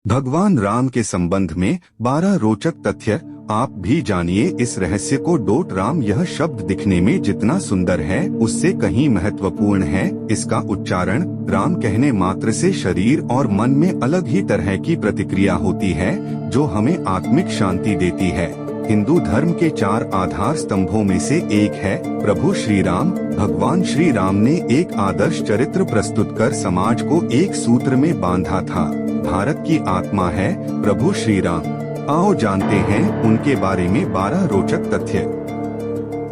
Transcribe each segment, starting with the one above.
भगवान राम के संबंध में 12 रोचक तथ्य आप भी जानिए इस रहस्य को। राम यह शब्द दिखने में जितना सुंदर है उससे कहीं महत्वपूर्ण है। इसका उच्चारण राम कहने मात्र से शरीर और मन में अलग ही तरह की प्रतिक्रिया होती है जो हमें आत्मिक शांति देती है। हिंदू धर्म के 4 आधार स्तंभों में से एक है प्रभु श्री राम। भगवान श्री राम ने एक आदर्श चरित्र प्रस्तुत कर समाज को एक सूत्र में बांधा था। भारत की आत्मा है प्रभु श्री राम। आओ जानते हैं उनके बारे में 12 रोचक तथ्य।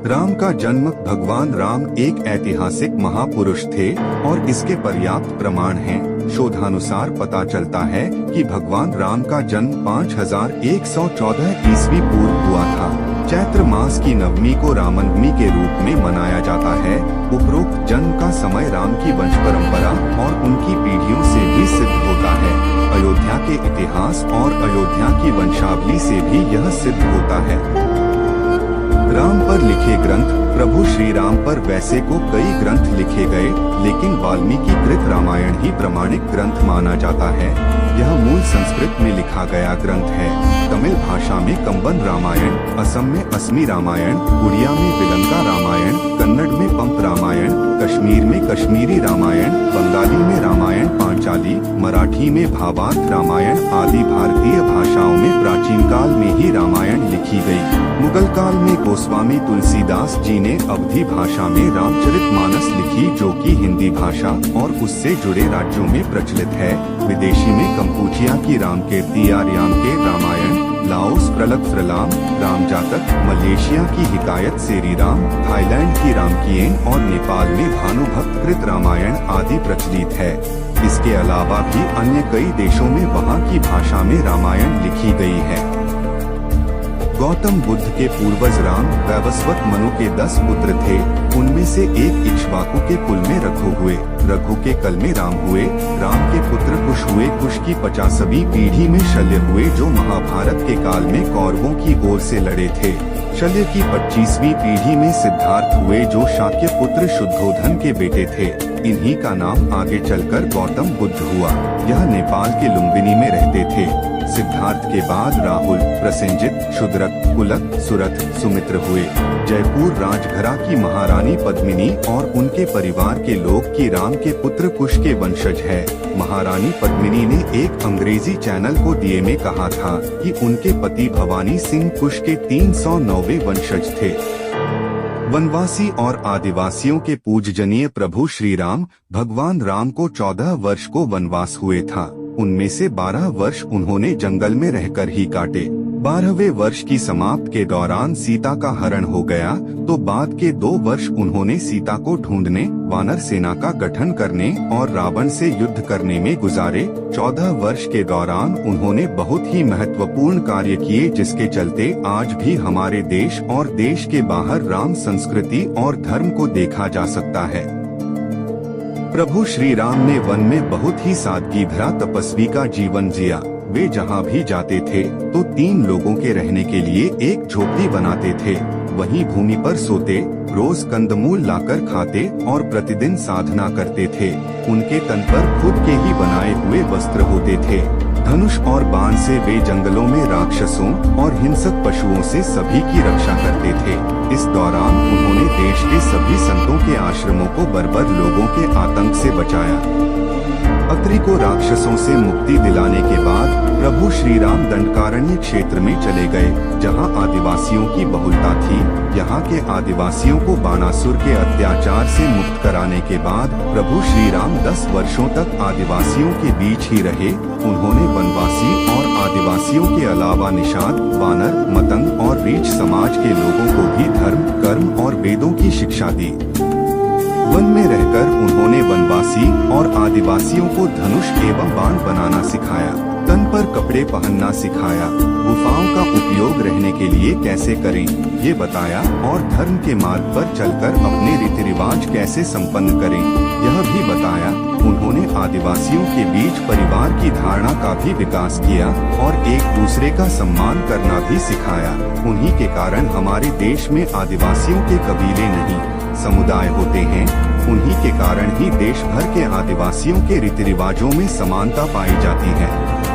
राम का जन्म। भगवान राम एक ऐतिहासिक महापुरुष थे और इसके पर्याप्त प्रमाण हैं। शोधानुसार पता चलता है कि भगवान राम का जन्म 5114 ईस्वी पूर्व हुआ था। चैत्र मास की नवमी को रामनवमी के रूप में मनाया जाता है। उपरोक्त जन्म का समय राम की वंश परंपरा और उनकी पीढ़ियों से भी सिद्ध होता है। अयोध्या के इतिहास और अयोध्या की वंशावली से भी यह सिद्ध होता है। राम पर लिखे ग्रंथ। प्रभु श्री राम पर वैसे को कई ग्रंथ लिखे गए, लेकिन वाल्मीकि कृत रामायण ही प्रमाणिक ग्रंथ माना जाता है। यह मूल संस्कृत में लिखा गया ग्रंथ है। तमिल भाषा में कंबन रामायण, असम में असमी रामायण, उड़िया में विलंका रामायण, कन्नड़ में पंप रामायण, कश्मीर में कश्मीरी रामायण, बंगाली में रामायण पांचाली, मराठी में भावार्थ रामायण आदि भारतीय भाषाओं में प्राचीन काल में ही रामायण लिखी गई। मुगल काल में गोस्वामी तुलसीदास जी ने अवधी भाषा में रामचरितमानस लिखी जो कि हिंदी भाषा और उससे जुड़े राज्यों में प्रचलित है। विदेशी में कंपूचिया की रामकीर्ति, आर्याम के रामायण, लाओस प्रलग फ्रलाम, रामजातक, मलेशिया की हिकायत सेरी राम, थाईलैंड की रामकिएन और नेपाल में भानुभक्त कृत रामायण आदि प्रचलित है। इसके अलावा भी अन्य कई देशों में वहाँ की भाषा में रामायण लिखी गई है। गौतम बुद्ध के पूर्वज राम वैवस्वत मनु के 10 पुत्र थे। उनमें से एक इक्ष्वाकु के कुल में रघु हुए। रघु के कल में राम हुए। राम के पुत्र कुश हुए। कुश की 50वीं पीढ़ी में शल्य हुए जो महाभारत के काल में कौरवों की ओर से लड़े थे। शल्य की 25वीं पीढ़ी में सिद्धार्थ हुए जो शाक्य पुत्र शुद्धोधन के बेटे थे। इन्हीं का नाम आगे चलकर गौतम बुद्ध हुआ। यह नेपाल के लुम्बिनी में रहते थे। सिद्धार्थ के बाद राहुल, प्रसेंजित, शुद्रक, कुलक, सुरथ, सुमित्र हुए। जयपुर राजघरा की महारानी पद्मिनी और उनके परिवार के लोग की राम के पुत्र कुश के वंशज है। महारानी पद्मिनी ने एक अंग्रेजी चैनल को दिए में कहा था कि उनके पति भवानी सिंह कुश के 309वें वंशज थे। वनवासी और आदिवासियों के पूजनीय प्रभु श्री राम। भगवान राम को 14 वर्ष को वनवास हुए था। उनमें से 12 वर्ष उन्होंने जंगल में रहकर ही काटे। 12वें वर्ष की समाप्त के दौरान सीता का हरण हो गया तो बाद के 2 वर्ष उन्होंने सीता को ढूंढने, वानर सेना का गठन करने और रावण से युद्ध करने में गुजारे। 14 वर्ष के दौरान उन्होंने बहुत ही महत्वपूर्ण कार्य किए जिसके चलते आज भी हमारे देश और देश के बाहर राम संस्कृति और धर्म को देखा जा सकता है। प्रभु श्री राम ने वन में बहुत ही सादगी भरा तपस्वी का जीवन जिया। वे जहाँ भी जाते थे तो 3 लोगों के रहने के लिए एक झोपड़ी बनाते थे। वहीं भूमि पर सोते, रोज कंदमूल लाकर खाते और प्रतिदिन साधना करते थे। उनके तन पर खुद के ही बनाए हुए वस्त्र होते थे। धनुष और बाण से वे जंगलों में राक्षसों और हिंसक पशुओं से सभी की रक्षा करते थे। इस दौरान उन्होंने देश के सभी संतों के आश्रमों को बर्बर लोगों के आतंक से बचाया। अत्रि को राक्षसों से मुक्ति दिलाने के बाद प्रभु श्री राम दंडकारण्य क्षेत्र में चले गए जहां आदिवासियों की बहुलता थी। यहां के आदिवासियों को बाणासुर के अत्याचार से मुक्त कराने के बाद प्रभु श्री राम 10 वर्षों तक आदिवासियों के बीच ही रहे। उन्होंने वनवासी और आदिवासियों के अलावा निषाद, वानर, मतंग और रीछ समाज के लोगों को भी धर्म, कर्म और वेदों की शिक्षा दी। वन में रहकर उन्होंने वनवासी और आदिवासियों को धनुष एवं बाण बनाना सिखाया। तन पर कपड़े पहनना सिखाया। गुफाओं का उपयोग रहने के लिए कैसे करें ये बताया और धर्म के मार्ग पर चलकर अपने रीति रिवाज कैसे संपन्न करें यह भी बताया। उन्होंने आदिवासियों के बीच परिवार की धारणा का भी विकास किया और एक दूसरे का सम्मान करना भी सिखाया। उन्हीं के कारण हमारे देश में आदिवासियों के कबीले नहीं समुदाय होते हैं। उन्हीं के कारण ही देश भर के आदिवासियों के रीति रिवाजों में समानता पाई जाती है।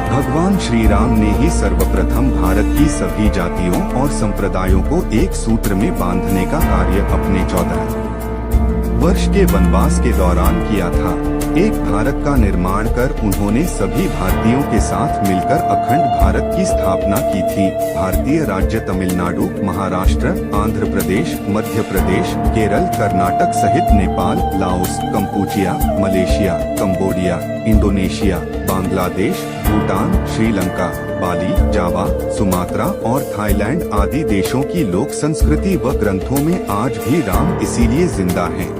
भगवान श्री राम ने ही सर्वप्रथम भारत की सभी जातियों और संप्रदायों को एक सूत्र में बांधने का कार्य अपने 14 वर्ष के वनवास के दौरान किया था। एक भारत का निर्माण कर उन्होंने सभी भारतीयों के साथ मिलकर अखंड भारत की स्थापना की थी। भारतीय राज्य तमिलनाडु, महाराष्ट्र, आंध्र प्रदेश, मध्य प्रदेश, केरल, कर्नाटक सहित Nepal, Laos, Kampuchea, Malaysia, Cambodia, Indonesia, Bangladesh, Bhutan, Sri Lanka, Bali, Java, Sumatra और थाईलैंड आदि देशों की लोक संस्कृति व ग्रंथों में आज भी राम इसीलिए जिंदा हैं।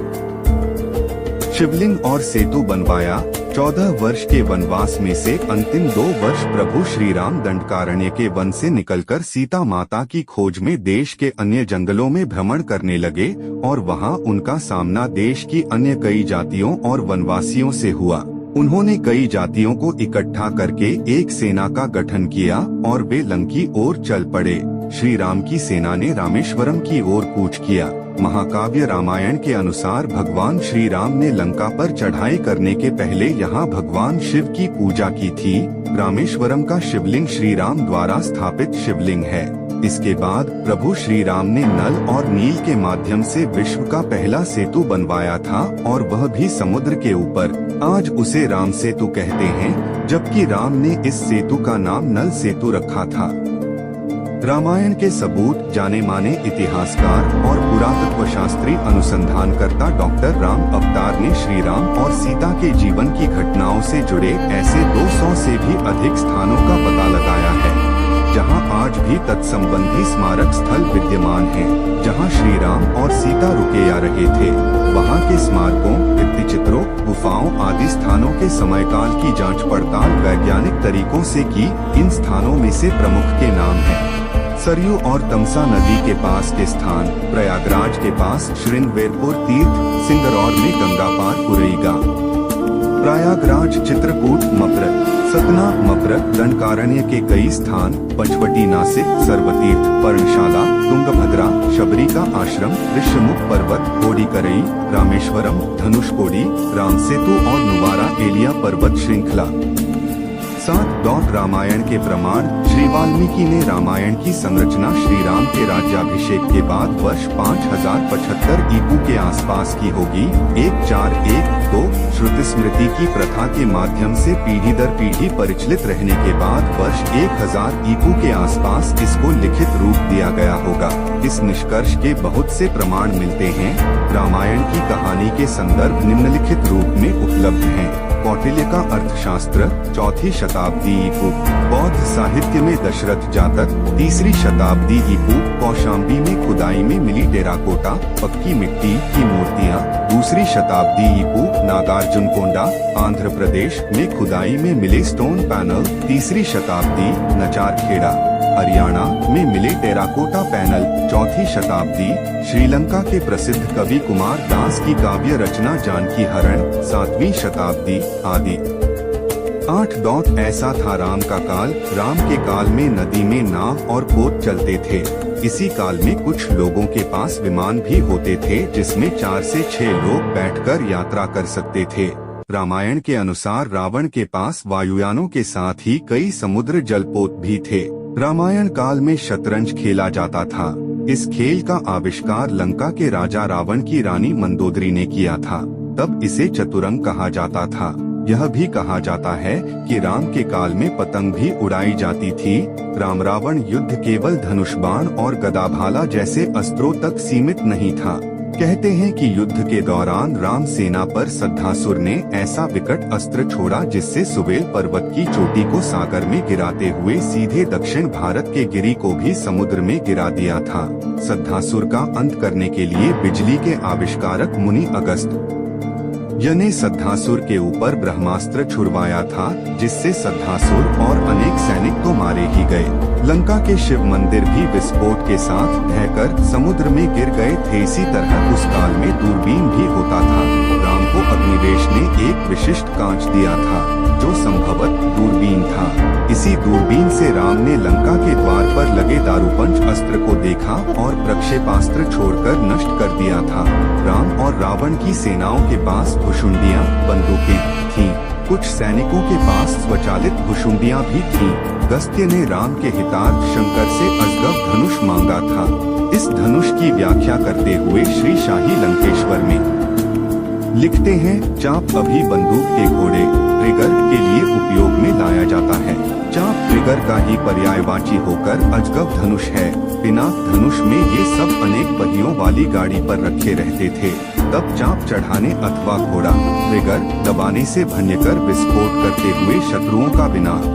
शिवलिंग और सेतु बनवाया। 14 वर्ष के वनवास में से अंतिम 2 वर्ष प्रभु श्री राम दंडकारण्य के वन से निकलकर सीता माता की खोज में देश के अन्य जंगलों में भ्रमण करने लगे और वहां उनका सामना देश की अन्य कई जातियों और वनवासियों से हुआ। उन्होंने कई जातियों को इकट्ठा करके एक सेना का गठन किया और वे लंकी ओर चल पड़े। श्री राम की सेना ने रामेश्वरम की ओर कूच किया। महाकाव्य रामायण के अनुसार भगवान श्री राम ने लंका पर चढ़ाई करने के पहले यहाँ भगवान शिव की पूजा की थी। रामेश्वरम का शिवलिंग श्री राम द्वारा स्थापित शिवलिंग है। इसके बाद प्रभु श्री राम ने नल और नील के माध्यम से विश्व का पहला सेतु बनवाया था और वह भी समुद्र के ऊपर। आज उसे राम सेतु कहते हैं, जबकि राम ने इस सेतु का नाम नल सेतु रखा था। रामायण के सबूत जाने माने इतिहासकार और पुरातत्व शास्त्री अनुसंधानकर्ता डॉक्टर राम अवतार ने श्री राम और सीता के जीवन की घटनाओं से जुड़े ऐसे 200 से भी अधिक स्थानों का पता लगाया है, जहां आज भी तत्संबंधी स्मारक स्थल विद्यमान हैं, जहां श्री राम और सीता रुके या रहे थे। वहां के स्मारकों, भित्तिचित्रों, गुफाओं आदि स्थानों के समयकाल की जांच पड़ताल वैज्ञानिक तरीकों से की। इन स्थानों में से प्रमुख के नाम हैं: सरयू और तमसा नदी के पास के स्थान, प्रयागराज के पास श्रृंगवेरपुर तीर्थ, सिंगरौर में गंगापार कुरईगा, प्रयागराज चित्रकूट मप्रक, सतना मप्रक, दंडकारण्य के कई स्थान, पंचवटी नासिक, सर्वतीर्थ, पर्णशाला, तुंगभद्रा, शबरी का आश्रम, ऋषमुख पर्वत, कोडीकरई, रामेश्वरम, धनुषकोडी, राम सेतु और नुवारा एलिया पर्वत श्रृंखला। 7 रामायण के प्रमाण। श्री वाल्मीकि ने रामायण की संरचना श्री राम के राज्याभिषेक के बाद वर्ष 5075 ईपू के आसपास की होगी। 1412 श्रुति स्मृति की प्रथा के माध्यम से पीढ़ी दर पीढ़ी परिचालित रहने के बाद वर्ष 1000 ईपू के आसपास इसको लिखित रूप दिया गया होगा। इस निष्कर्ष के बहुत से प्रमाण मिलते हैं। रामायण की कहानी के संदर्भ निम्नलिखित रूप में उपलब्ध हैं। कौटिल्य का अर्थशास्त्र 4वीं शताब्दी ईपू। बौद्ध साहित्य में दशरथ जातक 3री शताब्दी ईपू। कौशाम्बी में खुदाई में मिली टेराकोटा पक्की मिट्टी की मूर्तियां 2री शताब्दी ईपू। नागार्जुनकोंडा आंध्र प्रदेश में खुदाई में मिले स्टोन पैनल 3री शताब्दी। नचारखेड़ा हरियाणा में मिले टेराकोटा पैनल 4वीं शताब्दी। श्रीलंका के प्रसिद्ध कवि कुमार दास की काव्य रचना जानकी हरण 7वीं शताब्दी आदि। 8 ऐसा था राम का काल। राम के काल में नदी में नाव और पोत चलते थे। इसी काल में कुछ लोगों के पास विमान भी होते थे, जिसमें 4 से 6 लोग बैठकर यात्रा कर सकते थे। रामायण के अनुसार रावण के पास वायुयानों के साथ ही कई समुद्र जलपोत भी थे। रामायण काल में शतरंज खेला जाता था। इस खेल का आविष्कार लंका के राजा रावण की रानी मंदोदरी ने किया था। तब इसे चतुरंग कहा जाता था। यह भी कहा जाता है कि राम के काल में पतंग भी उड़ाई जाती थी। राम रावण युद्ध केवल धनुष बाण और गदाभाला जैसे अस्त्रों तक सीमित नहीं था। कहते हैं कि युद्ध के दौरान राम सेना पर सद्धासुर ने ऐसा विकट अस्त्र छोड़ा जिससे सुवेल पर्वत की चोटी को सागर में गिराते हुए सीधे दक्षिण भारत के गिरी को भी समुद्र में गिरा दिया था। सद्धासुर का अंत करने के लिए बिजली के आविष्कारक मुनि अगस्त ने सद्धासुर के ऊपर ब्रह्मास्त्र छुड़वाया था, जिससे सद्धासुर और अनेक सैनिक तो मारे ही गए। लंका के शिव मंदिर भी विस्फोट के साथ ढहकर समुद्र में गिर गए थे। इसी तरह उस काल में दूरबीन भी होता था। राम को अग्निवेश ने एक विशिष्ट कांच दिया था, जो संभवत दूरबीन था। इसी दूरबीन से राम ने लंका के द्वार पर लगे दारूपंच अस्त्र को देखा और प्रक्षेपास्त्र छोड़कर नष्ट कर दिया था। राम और रावण की सेनाओं के पास भुशुंडियां, बंदूकें थीं। कुछ सैनिकों के पास स्वचालित भुशुंडियां भी थीं। अगस्त्य ने राम के हितार्थ शंकर से अजगव धनुष मांगा था। इस धनुष की व्याख्या करते हुए श्री शाही लंकेश्वर में लिखते हैं, चाप अभी बंदूक के घोड़े ट्रिगर के लिए उपयोग में लाया जाता है। चाप ट्रिगर का ही पर्यायवाची होकर अजगव धनुष है। पिनाक धनुष में ये सब अनेक पहियों वाली गाड़ी पर रखे रहते थे। तब चाप चढ़ाने अथवा घोड़ा ट्रिगर दबाने से भंजकर विस्फोट करते हुए शत्रुओं का विनाश